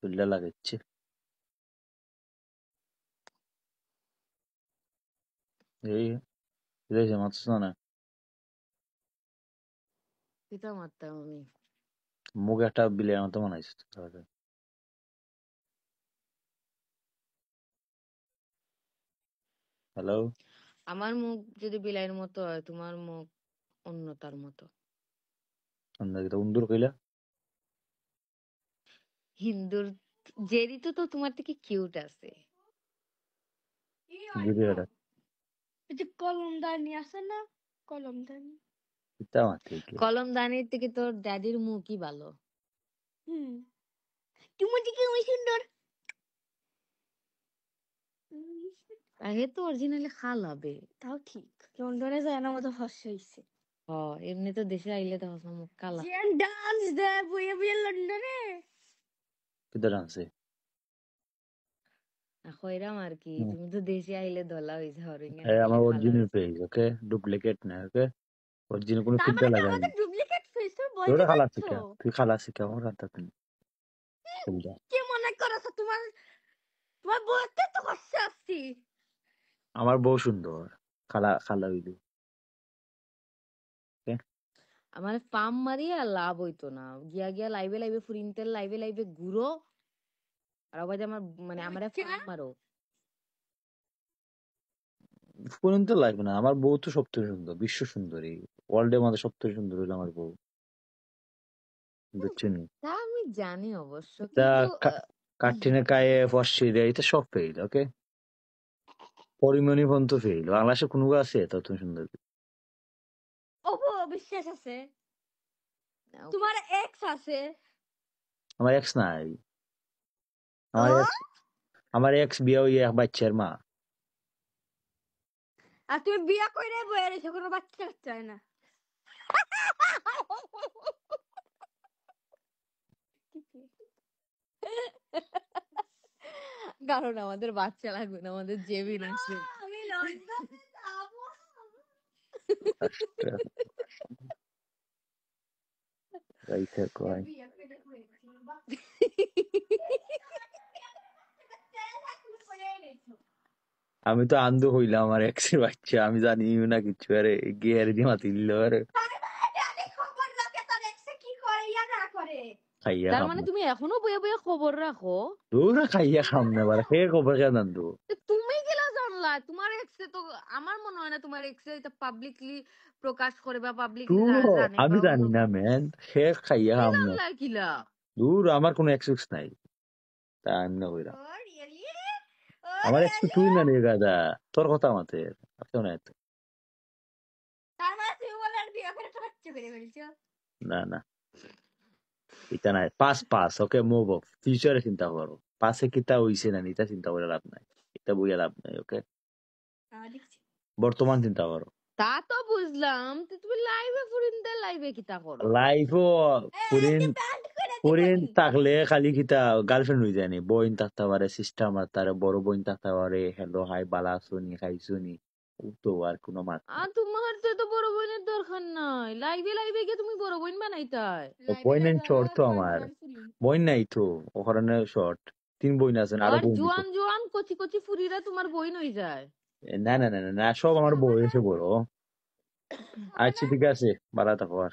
চুল্লা লাগাচ্ছে এই রেজে মারছ না পিতা মারতাম আমি। মুখ একটা বিলের মতো বানাইছিস হ্যালো আমার মুখ যদি বিলাইয়ের মতো হয়, তোমার মুখ অন্য তার মতো। উন্দুর কইলা হিন্দুর জেরি তো তোমার থেকে কিউট আছে। বুঝে এটা কলমদানি আছে না, কলমদানি পিতা মারতে কলমদানির থেকে তোর ড্যাডির মুখই ভালো। তুমি দিকে আমি সুন্দর। আগে তো অরিজিনালি খাল হবে। তাও ঠিক, লন্ডনে যায় না মতো ফসে হইছে। এমনি তো দেশে আইলে তো মুখ কালা। জেন ডান্স দেয় বইয়ে বইয়ে লন্ডনে। পিতা ডান্সে কইরাম আর কি, তুমি তো দেশে আইলে ধলা হয়ে যাও। আমার অরিজিনাল পেজ ওকে ডুপ্লিকেট না ওকে অরিজিনাল কোনো ফিল্টার লাগাই আমাদের ডুপ্লিকেট ফেস তো তোরা বলতে খালা যাচ্ছ। শিখা তুই খালা শিখা আমার রাত তুমি কি মনে করছ তোমার বউতে তো কষ্ট আসছি। আমার বউ সুন্দর খালা খালা হইলি আমার পাম মারিয়া লাভ হইতো না। গিয়া গিয়া লাইভে লাইভে ফুরিনতেল লাইভে লাইভে ঘুরো আর আবার আমার মানে আমার পাম মারো। পর্যন্ত লাগবে না আমার বউ তো সবথেকে সুন্দর বিশ্ব সুন্দরী ওয়ার্ল্ডের মধ্যে সবথেকে সুন্দর হইলো আমার বউ বুঝছেন তা আমি জানি অবশ্য, তা কিন্তু কাঠিনে কায়ে ফসি রে এটা সব ফেল ওকে পরিমণি পর্যন্ত ফেল বাংলাদেশে কোনো আছে তত সুন্দর ওপো বিশ্বাস আছে, তোমার এক্স আছে। আমার এক্স নাই আমার এক্স বিয়ে হইয়া এক বাচ্চার মা আর তুমি বিয়া কইরে বইয়া রইছো, কোনো বাচ্চা কাচ্চা হয় না। কারণ আমাদের বাচ্চা লাগবে না, আমাদের জেবিন আছে। আমি লন্ডনে যাবো। রাইতে কয় আমি তো আন্ধ হইলাম আমার এক্সের বাচ্চা আমি জানি না কিছু আরে গিয়ে দিয়ে মাতি দিল আরে খাইয়া তার খাম মানে না তুমি এখনো বইয়া বইয়া খবর রাখো? দূরা খাইয়া খাম না বারে কে খবর কেন আনতো তুমি গেলা জানলা? তোমার এক্সে তো আমার মনে হয় না তোমার এক্সে এটা পাবলিকলি প্রকাশ করে বা পাবলিকলি জানে। আমি জানি না ম্যান সে খাইয়া খাম না জানলা কিলা দূর আমার কোনো এক্সেস নাই তা আমি না কইরা আমার এক্স তো তুই না রে গাদা তোর কথা আমাদের কেউ নাই তো না না এটা নাই পাস ওকে মুভ অফ ফিউচারে চিন্তা করো পাসে কিতা হইছে না এটা চিন্তা করে লাভ নাই এটা বইয়া লাভ নাই ওকে বর্তমান চিন্তা করো তা তো বুঝলাম, তো তুমি লাইভে ফুরিনতে লাইভে কিতা করো? লাইফও পুরিন থাকলে খালি কিতা গার্লফ্রেন্ড হয়ে যায়নি বইন থাকতে পারে সিস্টার তার বড় বইন থাকতে পারে হ্যালো হাই বালা শুনি খাইছুনি তো আর কোনো মাত তোমার তো বড় বোনের দরকার নাই, লাইভে লাইভে গিয়ে তুমি বড় বোন বানাইতাই। বইন শর্ট তো আমার বইন নাই তো ওখানে শর্ট 3 বইন আছেন আরো আর বইন জোয়ান জোয়ান কচি কচি ফুরিরা তোমার বইন হয়ে যায়। না সব আমার বই এসে বড় আচ্ছা ঠিক আছে বালা থাকো আর